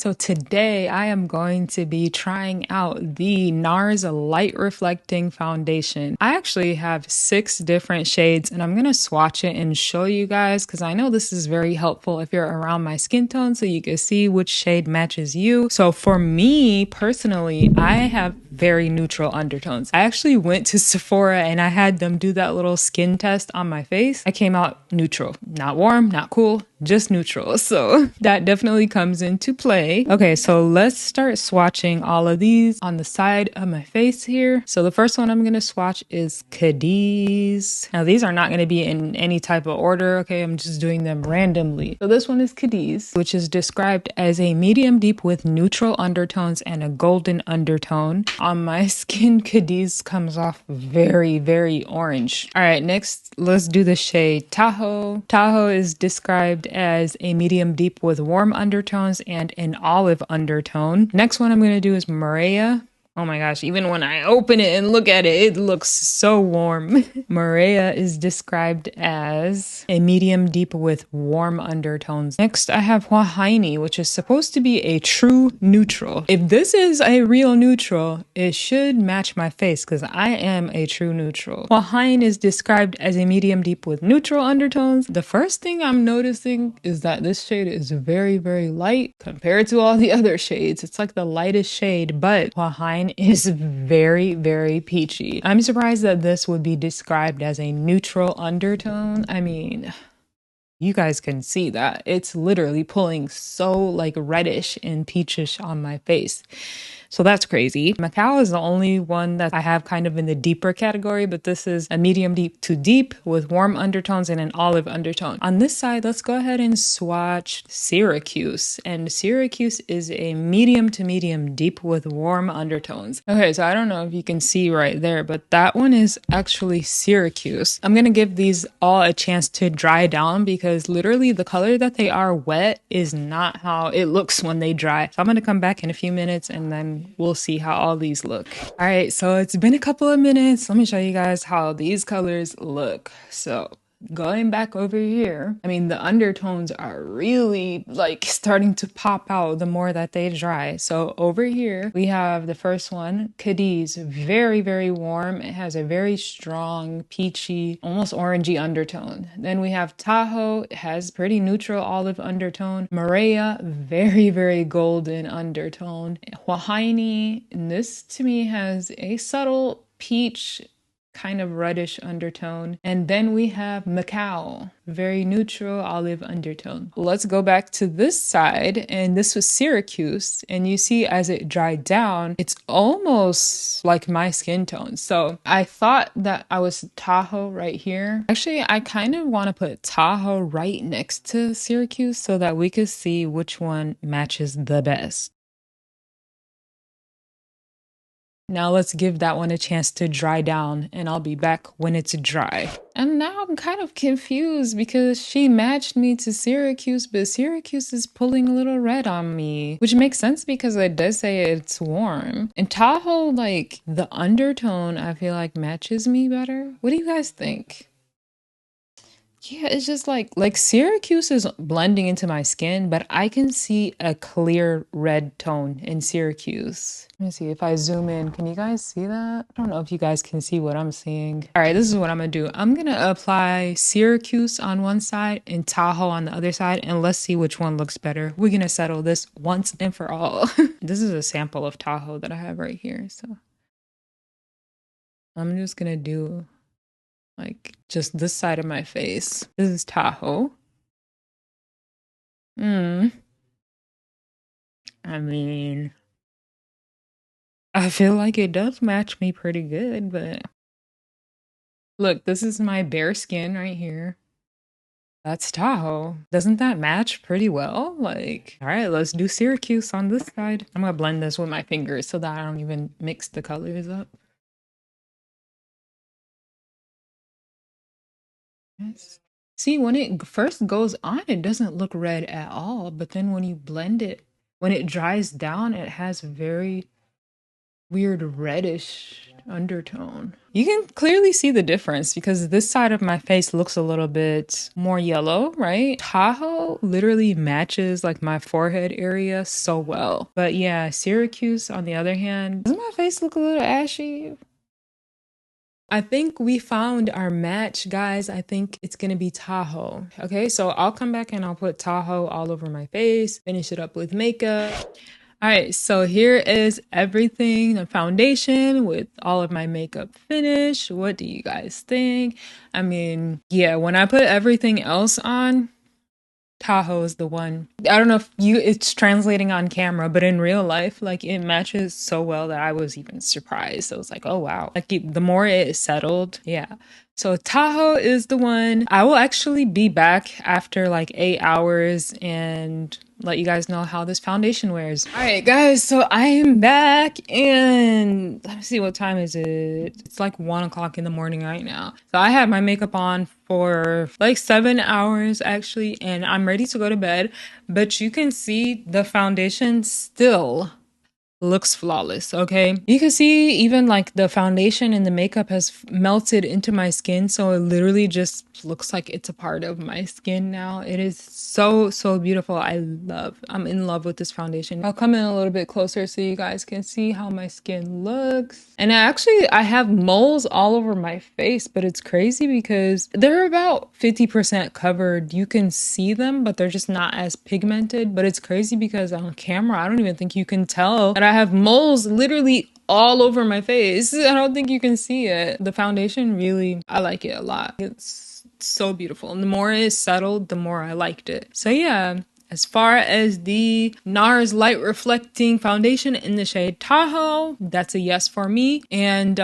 So today I am going to be trying out the NARS Light Reflecting Foundation. I actually have 6 different shades and I'm going to swatch it and show you guys because I know this is very helpful if you're around my skin tone so you can see which shade matches you. So for me personally, I have very neutral undertones. I actually went to Sephora and I had them do that little skin test on my face. I came out neutral, not warm, not cool, just neutral. So that definitely comes into play. Okay, so let's start swatching all of these on the side of my face here. So the first one I'm going to swatch is Cadiz. Now these are not going to be in any type of order. Okay, I'm just doing them randomly. So this one is Cadiz, which is described as a medium deep with neutral undertones and a golden undertone. On my skin, Cadiz comes off very, very orange. All right, next, let's do the shade Tahoe. Tahoe is described as a medium deep with warm undertones and an olive undertone. Next one I'm going to do is Maria. Oh my gosh, even when I open it and look at it, it looks so warm. Maria is described as a medium deep with warm undertones. Next, I have Huahaini, which is supposed to be a true neutral. If this is a real neutral, it should match my face because I am a true neutral. Huahain is described as a medium deep with neutral undertones. The first thing I'm noticing is that this shade is very, very light compared to all the other shades. It's like the lightest shade, but Huahain is very, very peachy. I'm surprised that this would be described as a neutral undertone. I mean, you guys can see that. It's literally pulling so like reddish and peachish on my face. So that's crazy. Macao is the only one that I have kind of in the deeper category, but this is a medium deep to deep with warm undertones and an olive undertone. On this side, let's go ahead and swatch Syracuse. And Syracuse is a medium to medium deep with warm undertones. Okay, so I don't know if you can see right there, but that one is actually Syracuse. I'm gonna give these all a chance to dry down because literally the color that they are wet is not how it looks when they dry. So I'm gonna come back in a few minutes and then we'll see how all these look. All right, so it's been a couple of minutes. Let me show you guys how these colors look. So going back over here, I mean, the undertones are really like starting to pop out the more that they dry. So over here, we have the first one, Cadiz, very, very warm. It has a very strong, peachy, almost orangey undertone. Then we have Tahoe, it has pretty neutral olive undertone. Maria, very, very golden undertone. Huahaini, this to me has a subtle peach kind of reddish undertone. And then we have Macao, very neutral olive undertone. Let's go back to this side, and this was Syracuse, and you see as it dried down, it's almost like my skin tone. So I thought that I was Tahoe right here. Actually, I kind of want to put Tahoe right next to Syracuse so that we could see which one matches the best. Now let's give that one a chance to dry down and I'll be back when it's dry. And now I'm kind of confused because she matched me to Syracuse, but Syracuse is pulling a little red on me, which makes sense because it does say it's warm. And Tahoe, like the undertone, I feel like matches me better. What do you guys think? Yeah, it's just like Syracuse is blending into my skin, but I can see a clear red tone in Syracuse. Let me see if I zoom in. Can you guys see that? I don't know if you guys can see what I'm seeing. All right, this is what I'm gonna do. I'm gonna apply Syracuse on one side and Tahoe on the other side, and let's see which one looks better. We're gonna settle this once and for all. This is a sample of Tahoe that I have right here, so I'm just gonna do like just this side of my face. This is Tahoe. I mean, I feel like it does match me pretty good, but look, this is my bare skin right here. That's Tahoe. Doesn't that match pretty well? Like, all right, let's do Syracuse on this side. I'm gonna blend this with my fingers so that I don't even mix the colors up. Yes. See, when it first goes on, it doesn't look red at all, but then when you blend it, when it dries down, it has very weird reddish undertone. You can clearly see the difference because this side of my face looks a little bit more yellow, right? Tahoe literally matches like my forehead area so well. But yeah, Syracuse on the other hand, doesn't my face look a little ashy? I think we found our match, guys. I think it's gonna be Tahoe. Okay, so I'll come back and I'll put Tahoe all over my face, finish it up with makeup. All right, so here is everything, the foundation with all of my makeup finished. What do you guys think? I mean, yeah, when I put everything else on, Tahoe is the one. I don't know if it's translating on camera, but in real life, like it matches so well that I was even surprised. I was like, oh wow. Like the more it settled, yeah. So Tahoe is the one. I will actually be back after like 8 hours and let you guys know how this foundation wears. All right, guys, so I am back and let me see, what time is it? It's like 1 o'clock in the morning right now. So I had my makeup on for like 7 hours actually, and I'm ready to go to bed, but you can see the foundation still looks flawless. Okay, you can see even like the foundation and the makeup has melted into my skin, so it literally just looks like it's a part of my skin now. It is so beautiful. I'm in love with this foundation. I'll come in a little bit closer so you guys can see how my skin looks. And I have moles all over my face, but it's crazy because they're about 50% covered. You can see them, but they're just not as pigmented. But it's crazy because on camera I don't even think you can tell that I have moles literally all over my face. I don't think you can see it. The foundation really, I like it a lot. It's so beautiful. And the more it settled, the more I liked it. So yeah, as far as the NARS Light Reflecting Foundation in the shade Tahoe, that's a yes for me. And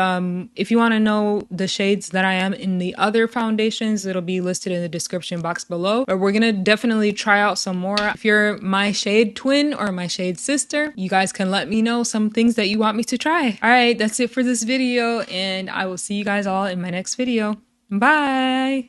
if you want to know the shades that I am in the other foundations, it'll be listed in the description box below. But we're gonna definitely try out some more. If you're my shade twin or my shade sister, you guys can let me know some things that you want me to try. All right, that's it for this video, and I will see you guys all in my next video. Bye!